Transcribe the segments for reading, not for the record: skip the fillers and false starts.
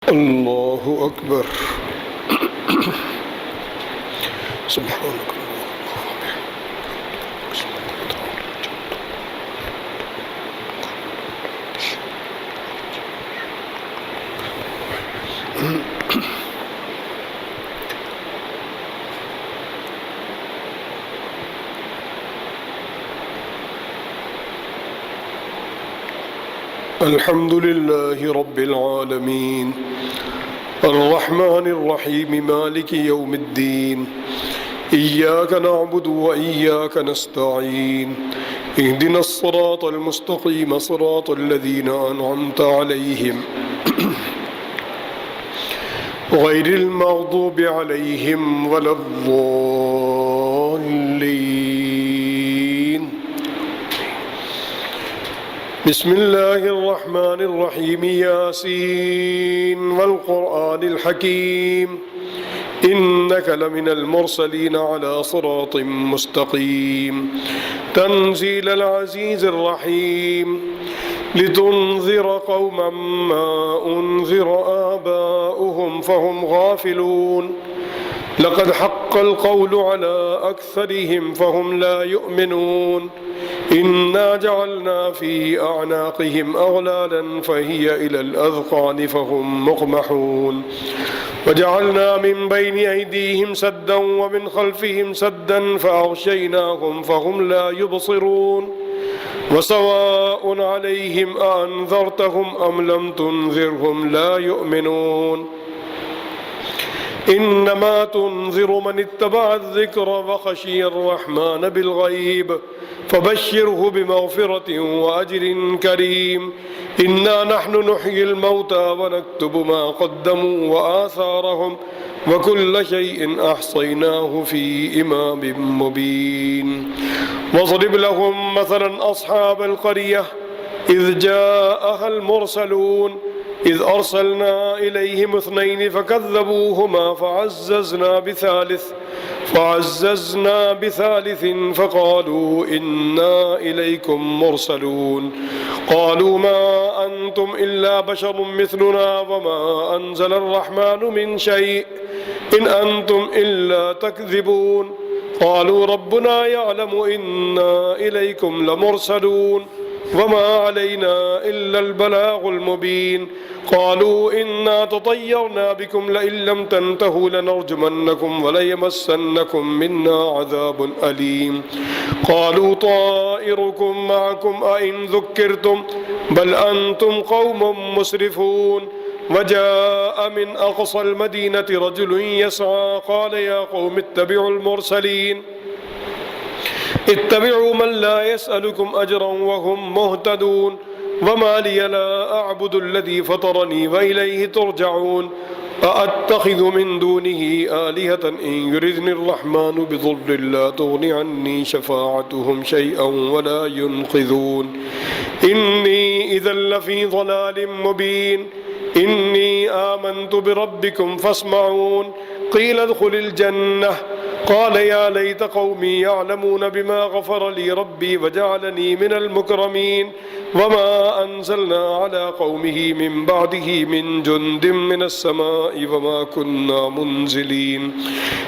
الله أكبر. سبحانك الحمد لله رب العالمين الرحمن الرحيم مالك يوم الدين إياك نعبد وإياك نستعين اهدنا الصراط المستقيم صراط الذين أنعمت عليهم غير المغضوب عليهم ولا الضالين. بسم الله الرحمن الرحيم ياسين والقرآن الحكيم إنك لمن المرسلين على صراط مستقيم تنزيل العزيز الرحيم لتنذر قوما ما أنذر آباؤهم فهم غافلون لقد حق القول على أكثرهم فهم لا يؤمنون إنا جعلنا في أعناقهم أغلالا فهي إلى الأذقان فهم مقمحون وجعلنا من بين أيديهم سدا ومن خلفهم سدا فأغشيناهم فهم لا يبصرون وسواء عليهم أأنذرتهم أم لم تنذرهم لا يؤمنون إنما تنذر من اتبع الذكر وخشي الرحمن بالغيب فبشره بمغفرة وأجر كريم إنا نحن نحيي الموتى ونكتب ما قدموا وآثارهم وكل شيء أحصيناه في إمام مبين واضرب لهم مثلا أصحاب القرية إذ جاءها المرسلون إذ أرسلنا إليهم 2 فكذبوهما فعززنا بثالث فقالوا إنا إليكم مرسلون قالوا ما أنتم إلا بشر مثلنا وما أنزل الرحمن من شيء إن أنتم إلا تكذبون قالوا ربنا يعلم إنا إليكم لمرسلون وما علينا إلا البلاغ المبين قالوا إنا تطيرنا بكم لئن لم تنتهوا لنرجمنكم وليمسنكم منا عذاب أليم قالوا طائركم معكم أئن ذكرتم بل أنتم قوم مسرفون وجاء من أقصى المدينة رجل يسعى قال يا قوم اتبعوا المرسلين اتبعوا من لا يسألكم أجرا وهم مهتدون وما لي لا أعبد الذي فطرني وإليه ترجعون أأتخذ من دونه آلهة إن يردني الرحمن بضر لا تغن عني شفاعتهم شيئا ولا ينقذون إني إذا لفي ضلال مبين إني آمنت بربكم فاسمعون قيل ادخل الجنة قال يا ليت قومي يعلمون بما غفر لي ربي وجعلني من المكرمين وما أنزلنا على قومه من بعده من جند من السماء وما كنا منزلين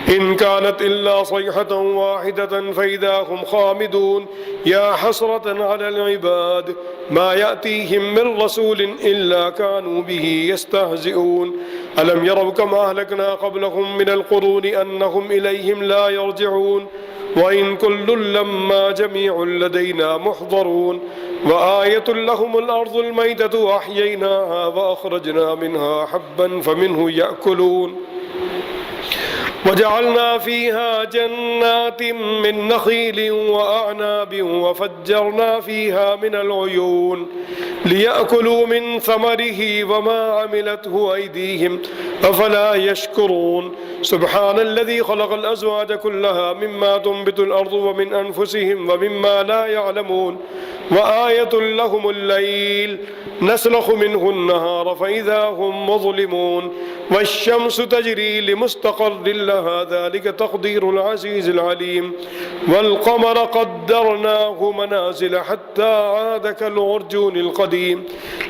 إن كانت إلا صيحة واحدة فإذا هم خامدون يا حسرة على العباد ما يأتيهم من رسول إلا كانوا به يستهزئون ألم يروا كما أهلكنا قبلهم من القرون أنهم إليهم لا يرجعون وإن كل لما جميع لدينا محضرون وآية لهم الأرض الميتة أحييناها وأخرجنا منها حبا فمنه يأكلون وجعلنا فيها جنات من نخيل وأعناب وفجرنا فيها من العيون ليأكلوا من ثمره وما عملته أيديهم أفلا يشكرون سبحان الذي خلق الأزواج كلها مما تنبت الأرض ومن أنفسهم ومما لا يعلمون وآية لهم الليل نسلخ منه النهار فإذا هم مظلمون والشمس تجري لمستقر لها ذلك تقدير العزيز العليم والقمر قدرناه منازل حتى عاد كالعرجون القديم عليم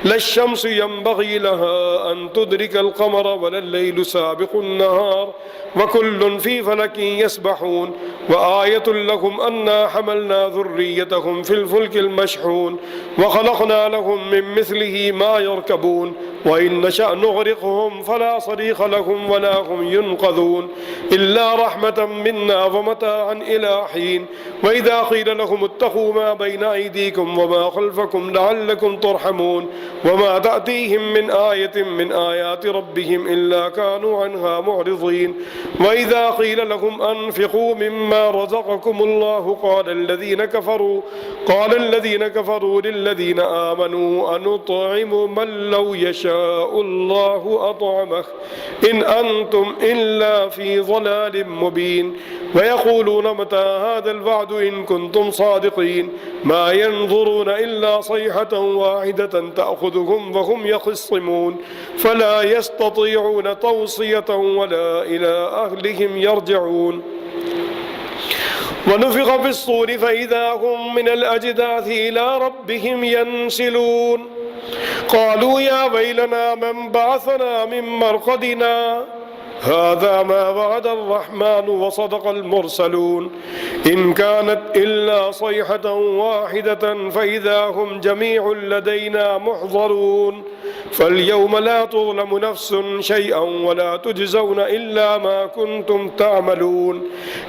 لا الشمس ينبغي لها أن تدرك القمر ولا الليل سابق النهار وكل في فلك يسبحون وآية لكم أنا حملنا ذريتهم في الفلك المشحون وخلقنا لهم من مثله ما يركبون وإن نشأ نغرقهم فلا صريخ لهم ولا هم ينقذون إلا رحمة منا ومتاعا إلى حين وإذا قيل لهم اتقوا ما بين أيديكم وما خلفكم لعلكم ترحمون وما تأتيهم من آية من آيات ربهم إلا كانوا عنها معرضين وإذا قيل لهم أنفقوا مما رزقكم الله قال الذين كفروا للذين آمنوا أنطعم من لو يشاء الله أطعمه إن أنتم إلا في ضلال مبين ويقولون متى هذا الوعد إن كنتم صادقين ما ينظرون إلا صيحة واحدة تأخذهم وهم يخصمون فلا يستطيعون توصية ولا إلى أهلهم يرجعون ونفخ في الصور فإذا هم من الأجداث إلى ربهم ينسلون قالوا يا ويلنا من بعثنا من مرقدنا هذا ما وعد الرحمن وصدق المرسلون إن كانت إلا صيحة واحدة فإذا هم جميع لدينا محضرون فاليوم لا تظلم نفس شيئا ولا تجزون إلا ما كنتم تعملون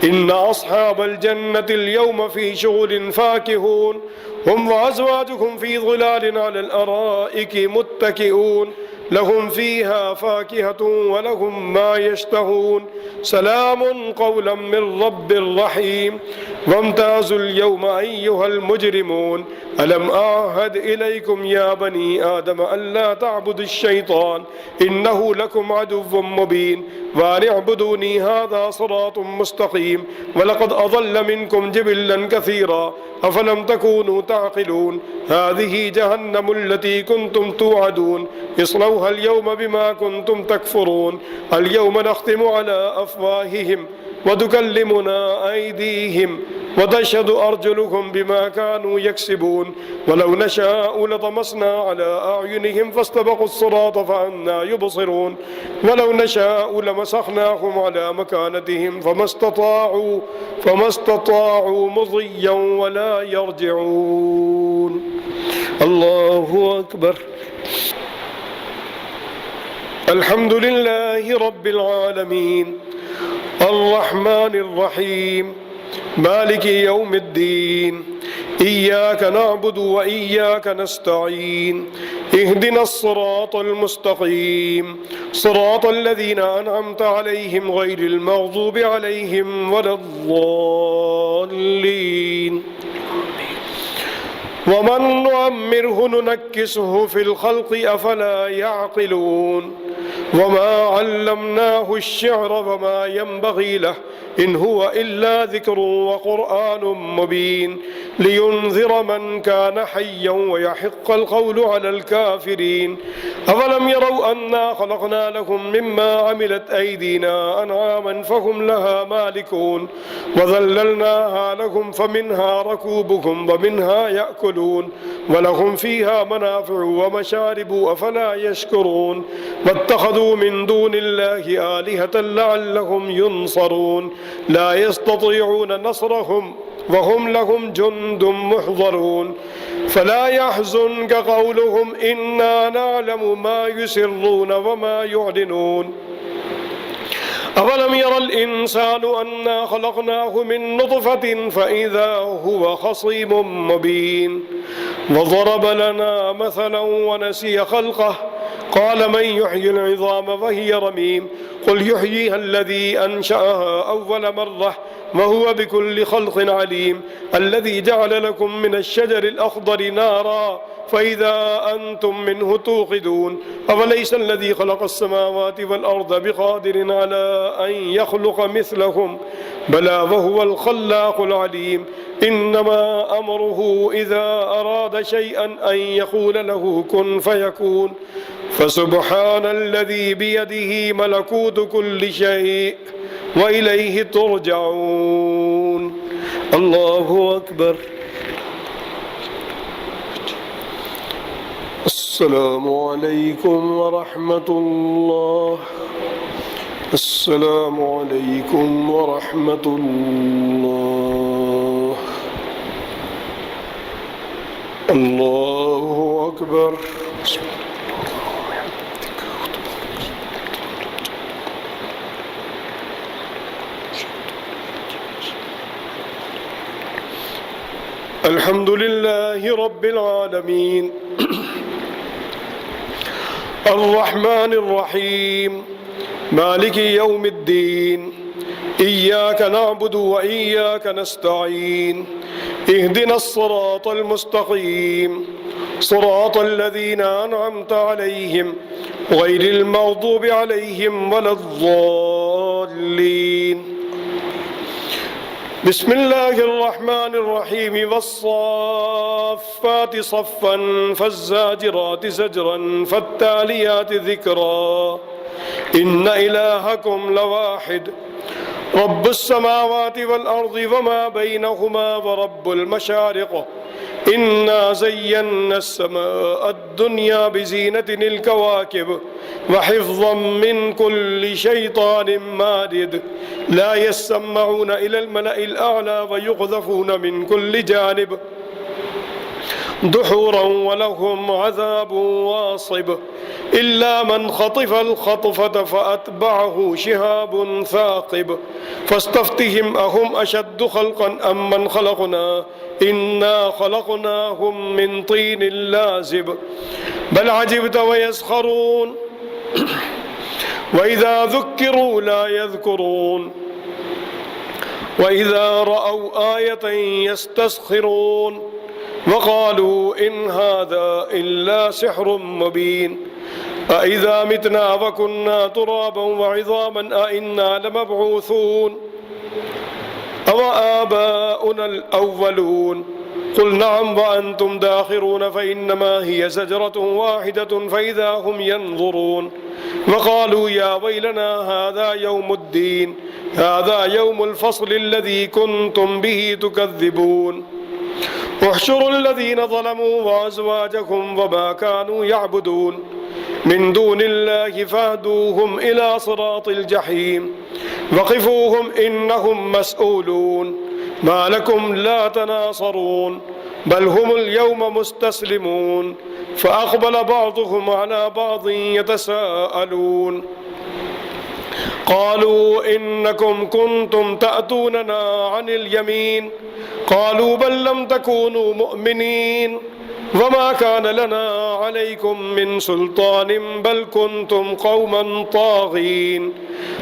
إن أصحاب الجنة اليوم في شغل فاكهون هم وأزواجهم في ظلال على الأرائك متكئون لهم فيها فاكهة ولهم ما يشتهون سلام قولا من رب رحيم وامتازوا اليوم أيها المجرمون ألم أعهد إليكم يا بني آدم ألا تعبدوا الشيطان إنه لكم عدو مبين وأن اعبدوني هذا صراط مستقيم ولقد أضل منكم جبلا كثيرا أفلم تكونوا تعقلون هذه جهنم التي كنتم توعدون اصلوها اليوم بما كنتم تكفرون اليوم نختم على أفواههم وتكلمنا أيديهم وتشهد أرجلهم بما كانوا يكسبون ولو نشاء لطمسنا على أعينهم فاستبقوا الصراط فأنى يبصرون ولو نشاء لمسخناهم على مكانتهم فما استطاعوا مضيا ولا يرجعون الله أكبر الحمد لله رب العالمين الرحمن الرحيم مالك يوم الدين إياك نعبد وإياك نستعين اهدنا الصراط المستقيم صراط الذين أنعمت عليهم غير المغضوب عليهم ولا الضالين ومن نعمره ننكسه في الخلق أفلا يعقلون وما علمناه الشعر وما ينبغي له إن هو إلا ذكر وقرآن مبين لينذر من كان حيا ويحق القول على الكافرين أولم يروا أنا خلقنا لهم مما عملت أيدينا أنعاما فهم لها مالكون وذللناها لهم فمنها ركوبهم ومنها يأكلون ولهم فيها منافع ومشارب أفلا يشكرون واتخذوا من دون الله آلهة لعلهم ينصرون لا يستطيعون نصرهم وهم لهم جند محضرون فلا يحزنك قولهم إنا نعلم ما يسرون وما يعلنون أولم ير الإنسان أنا خلقناه من نطفة فإذا هو خصيم مبين وضرب لنا مثلا ونسي خلقه قال من يحيي العظام وهي رميم قل يحييها الذي أنشأها أول مرة وهو بكل خلق عليم الذي جعل لكم من الشجر الأخضر نارا فإذا أنتم منه توقدون أوليس الذي خلق السماوات والأرض بقادر على أن يخلق مثلهم بلى وهو الخلاق العليم إنما أمره إذا أراد شيئا أن يقول له كن فيكون فسبحان الذي بيده ملكوت كل شيء وإليه ترجعون الله أكبر السلام عليكم ورحمة الله. السلام عليكم ورحمة الله. الله أكبر. الحمد لله رب العالمين الرحمن الرحيم مالك يوم الدين إياك نعبد وإياك نستعين اهدنا الصراط المستقيم صراط الذين أنعمت عليهم غير المغضوب عليهم ولا الضالين. بسم الله الرحمن الرحيم والصافات صفا فالزاجرات زجرا فالتاليات ذكرا إن إلهكم لواحد رب السماوات والأرض وما بينهما ورب المشارق إنا زينا السماء الدنيا بزينة الكواكب وحفظا من كل شيطان مارد لا يسمعون إلى الملأ الأعلى ويقذفون من كل جانب دحورا ولهم عذاب واصب إلا من خطف الخطفة فأتبعه شهاب ثاقب فاستفتهم أهم أشد خلقا أم من خلقنا إنا خلقناهم من طين لازب بل عجبت ويسخرون وإذا ذكروا لا يذكرون وإذا رأوا آية يستسخرون وقالوا إن هذا إلا سحر مبين أإذا متنا وكنا ترابا وعظاما أإنا لمبعوثون أو آباؤنا الأولون قل نعم وأنتم داخرون فإنما هي زجرة واحدة فإذا هم ينظرون وقالوا يا ويلنا هذا يوم الدين هذا يوم الفصل الذي كنتم به تكذبون احشروا الذين ظلموا وأزواجهم وما كانوا يعبدون من دون الله فاهدوهم إلى صراط الجحيم وقفوهم إنهم مسؤولون ما لكم لا تناصرون بل هم اليوم مستسلمون فأقبل بعضهم على بعض يتساءلون قالوا إنكم كنتم تأتوننا عن اليمين قالوا بل لم تكونوا مؤمنين وما كان لنا عليكم من سلطان بل كنتم قوما طاغين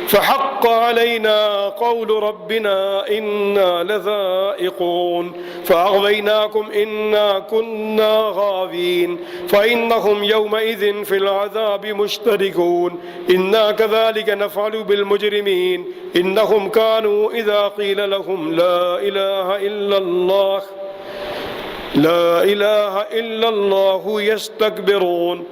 فحق علينا قول ربنا إنا لذائقون فأغويناكم إنا كنا غاوين فإنهم يومئذ في العذاب مشتركون إنا كذلك نفعل بالمجرمين إنهم كانوا إذا قيل لهم لا إله إلا الله يستكبرون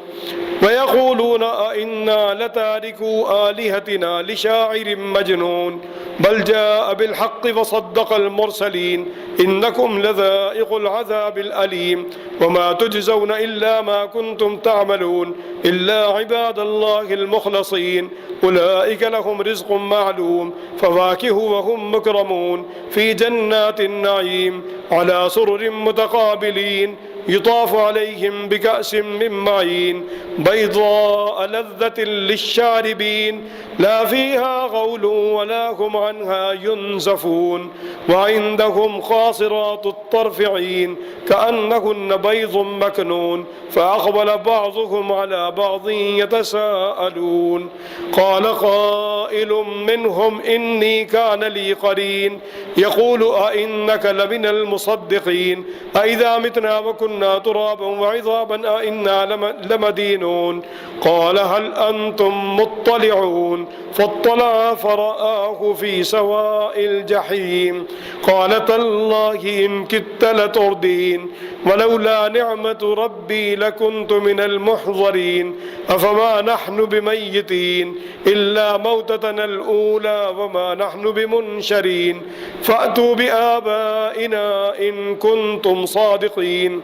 ويقولون أئنا لتاركو آلهتنا لشاعر مجنون بل جاء بالحق وصدق المرسلين إنكم لذائق العذاب الأليم وما تجزون إلا ما كنتم تعملون إلا عباد الله المخلصين أولئك لهم رزق معلوم فواكه وهم مكرمون في جنات النعيم على سرر متقابلين يطاف عليهم بكأس من معين بيضاء لذة للشاربين لا فيها غول ولا هم عنها ينزفون وعندهم قاصرات الطرف عين كأنهن بيض مكنون فأقبل بعضهم على بعض يتساءلون قال قائل منهم إني كان لي قرين يقول أئنك لمن المصدقين أئذا متنا وكنا ترابا وعظاما أئنا لمدينون قال هل أنتم مطلعون فاطلع فرآه في سواء الجحيم قال تالله إن كدت لتردين ولولا نعمة ربي لكنت من المحضرين أفما نحن بميتين إلا موتتنا الأولى وما نحن بمنشرين فأتوا بآبائنا إن كنتم صادقين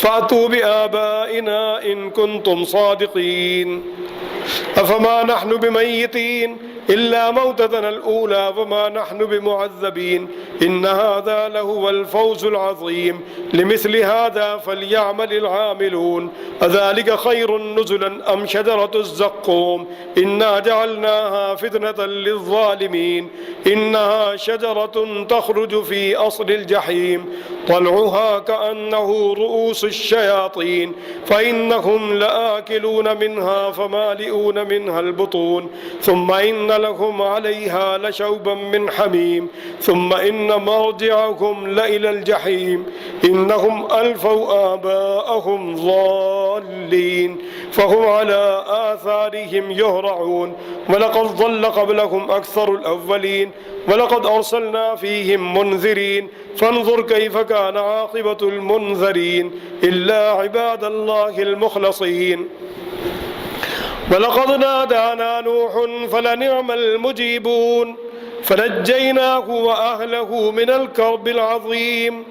فأتوا بآبائنا إن كنتم صادقين أفما نحن بميتين إلا موتتنا الأولى وما نحن بمعذبين إن هذا لهو الفوز العظيم لمثل هذا فليعمل العاملون أذلك خير نزلا أم شجرة الزقوم إنا جعلناها فتنة للظالمين إنها شجرة تخرج في أصل الجحيم طلعها كأنه رؤوس الشياطين فإنهم لآكلون منها فمالئون منها البطون ثم إن لهم عليها لشوبا من حميم ثم إن مرجعهم لإلى الجحيم إنهم ألفوا آباءهم ضالين فهم على آثارهم يهرعون ولقد ضل قبلهم أكثر الأولين ولقد أرسلنا فيهم منذرين فانظر كيف كان عاقبة المنذرين إلا عباد الله المخلصين ولقد نادانا نوح فلنعم المجيبون فنجيناه وأهله من الكرب العظيم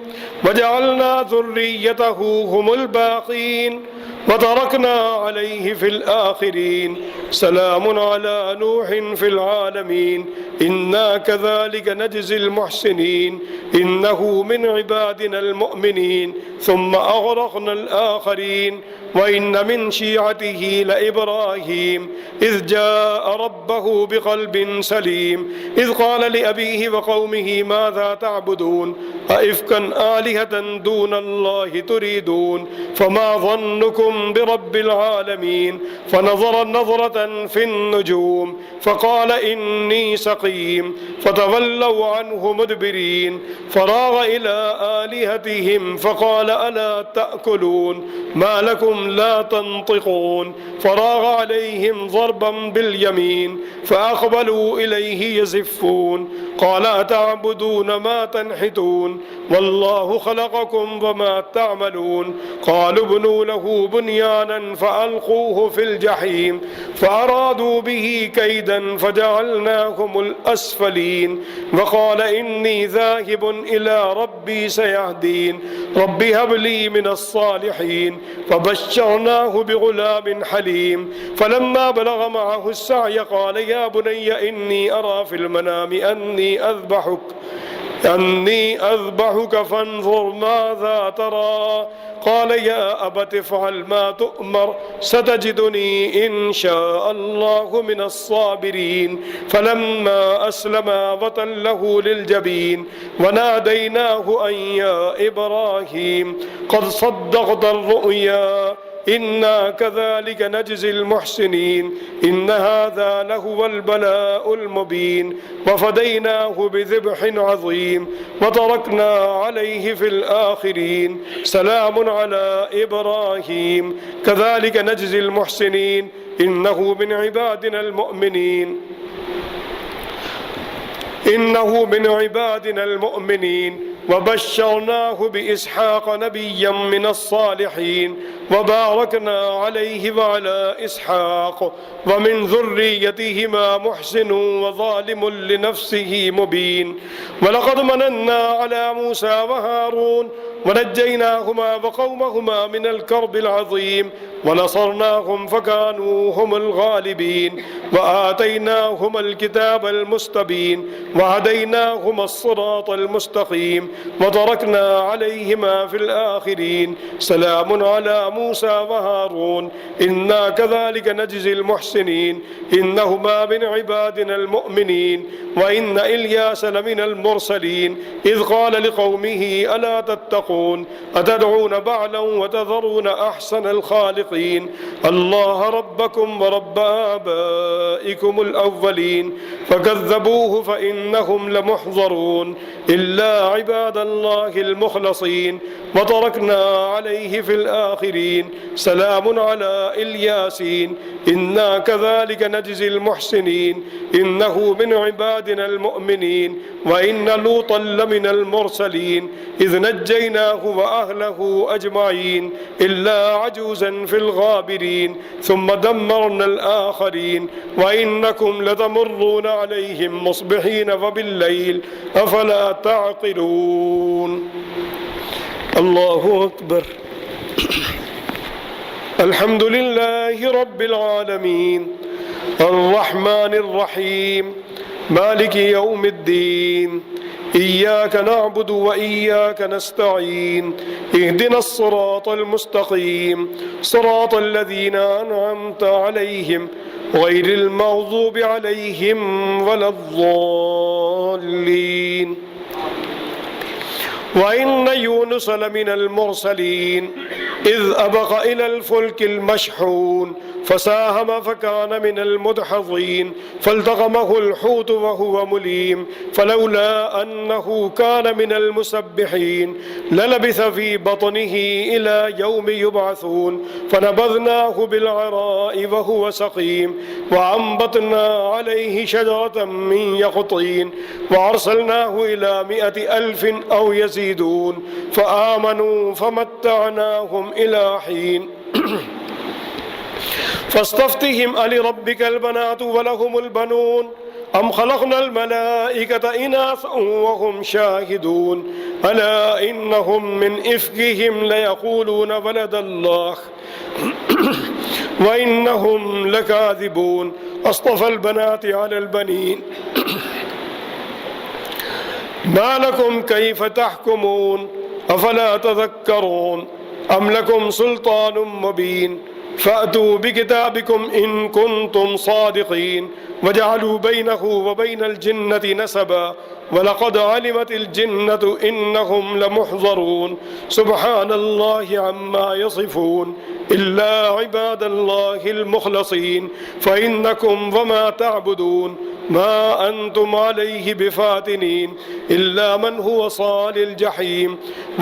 وجعلنا ذريته هم الباقين وتركنا عليه في الآخرين سلام على نوح في العالمين إنا كذلك نجزي المحسنين إنه من عبادنا المؤمنين ثم أغرقنا الآخرين وإن من شيعته لإبراهيم إذ جاء ربه بقلب سليم إذ قال لأبيه وقومه ماذا تعبدون أئفكا آلهة دون الله تريدون فما ظنكم برب العالمين فنظر نظرة في النجوم فقال إني سقيم فتولوا عنه مدبرين فراغ إلى آلهتهم فقال ألا تأكلون ما لكم لا تنطقون فراغ عليهم ضربا باليمين فأقبلوا إليه يزفون قال أتعبدون ما تنحتون والله خلقكم وما تعملون قالوا ابنوا له بنيانا فألقوه في الجحيم فأرادوا به كيدا فجعلناهم الأسفلين وقال إني ذاهب إلى ربي سيهدين رب هب لي من الصالحين فبشرناه بغلام حليم فلما بلغ معه السعي قال يا بني إني أرى في المنام أني أذبحك فانظر ماذا ترى قال يا أبت افعل ما تؤمر ستجدني إن شاء الله من الصابرين فلما أسلما وتله للجبين وناديناه أن يا إبراهيم قد صدقت الرؤيا إنا كذلك نجزي المحسنين إن هذا لهو البلاء المبين وفديناه بذبح عظيم وتركنا عليه في الآخرين سلام على إبراهيم كذلك نجزي المحسنين إنه من عبادنا المؤمنين وبشرناه بإسحاق نبيا من الصالحين وباركنا عليه وعلى إسحاق ومن ذريتهما محسن وظالم لنفسه مبين ولقد مننا على موسى وهارون ونجيناهما وقومهما من الكرب العظيم ونصرناهم فكانوا هم الغالبين وآتيناهما الكتاب المستبين وهديناهما الصراط المستقيم وتركنا عليهما في الآخرين سلام على موسى وهارون إنا كذلك نجزي المحسنين إنهما من عبادنا المؤمنين وإن إلياس لمن المرسلين إذ قال لقومه ألا تتقون أتدعون بعلا وتذرون أحسن الخالقين الله ربكم ورب آبائكم الأولين فكذبوه فإنهم لمحضرون إلا عباد الله المخلصين وتركنا عليه في الآخرين سلام على الياسين إنا كذلك نجزي المحسنين إنه من عبادنا المؤمنين وإن لوطا لمن المرسلين إذ نجيناه وأهله أجمعين إلا عجوزا في الغابرين ثم دمرنا الآخرين وإنكم لتمرون عليهم مصبحين وبالليل أفلا تعقلون الله أكبر الحمد لله رب العالمين الرحمن الرحيم مالك يوم الدين إياك نعبد وإياك نستعين اهدنا الصراط المستقيم صراط الذين أنعمت عليهم غير المغضوب عليهم ولا الضالين. وإن يونس لمن المرسلين إذ أبق إلى الفلك المشحون فساهم فكان من المدحضين فالتقمه الحوت وهو مليم فلولا أنه كان من المسبحين للبث في بطنه إلى يوم يبعثون فنبذناه بالعراء وهو سقيم وأنبتنا عليه شجرة من يقطين وأرسلناه إلى 100,000 أو يزيدون فآمنوا فمتعناهم إلى حين. فاستفتهم ألربك البنات ولهم البنون أم خلقنا الملائكة إناثا وهم شاهدون ألا إنهم من إفكهم ليقولون ولد الله وإنهم لكاذبون أصطفى البنات على البنين ما لكم كيف تحكمون أفلا تذكرون أم لكم سلطان مبين فأتوا بكتابكم إن كنتم صادقين وجعلوا بينه وبين الجنة نسبا ولقد علمت الجنة إنهم لمحضرون سبحان الله عما يصفون إلا عباد الله المخلصين فإنكم وما تعبدون ما أنتم عليه بفاتنين إلا من هو صال الجحيم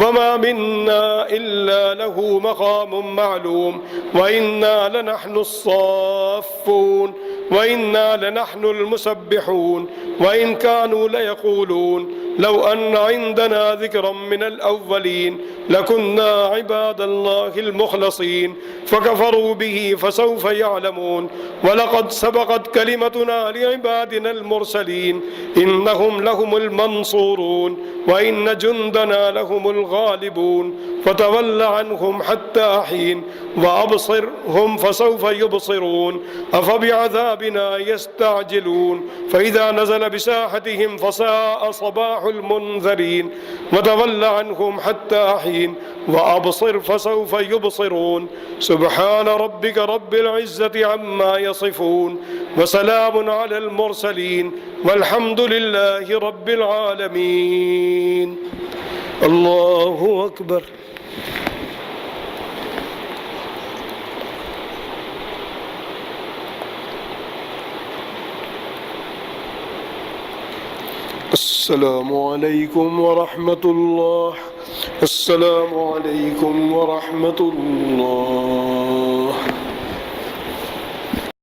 وما منا إلا له مقام معلوم وإنا لنحن الصافون وإنا لنحن المسبحون وإن كانوا ليقولون لو أن عندنا ذكرا من الأولين لكنا عباد الله المخلصين فكفروا به فسوف يعلمون ولقد سبقت كلمتنا لعبادنا المرسلين إنهم لهم المنصورون وإن جندنا لهم الغالبون فتول عنهم حتى حين وأبصرهم فسوف يبصرون أفبعذابنا يستعجلون فإذا نزل بساحتهم فساء صباح المنذرين وتول عنهم حتى حين وأبصر فسوف يبصرون سبحان ربك رب العزة عما يصفون وسلام على المرسلين والحمد لله رب العالمين. الله أكبر. السلام عليكم ورحمة الله. السلام عليكم ورحمة الله.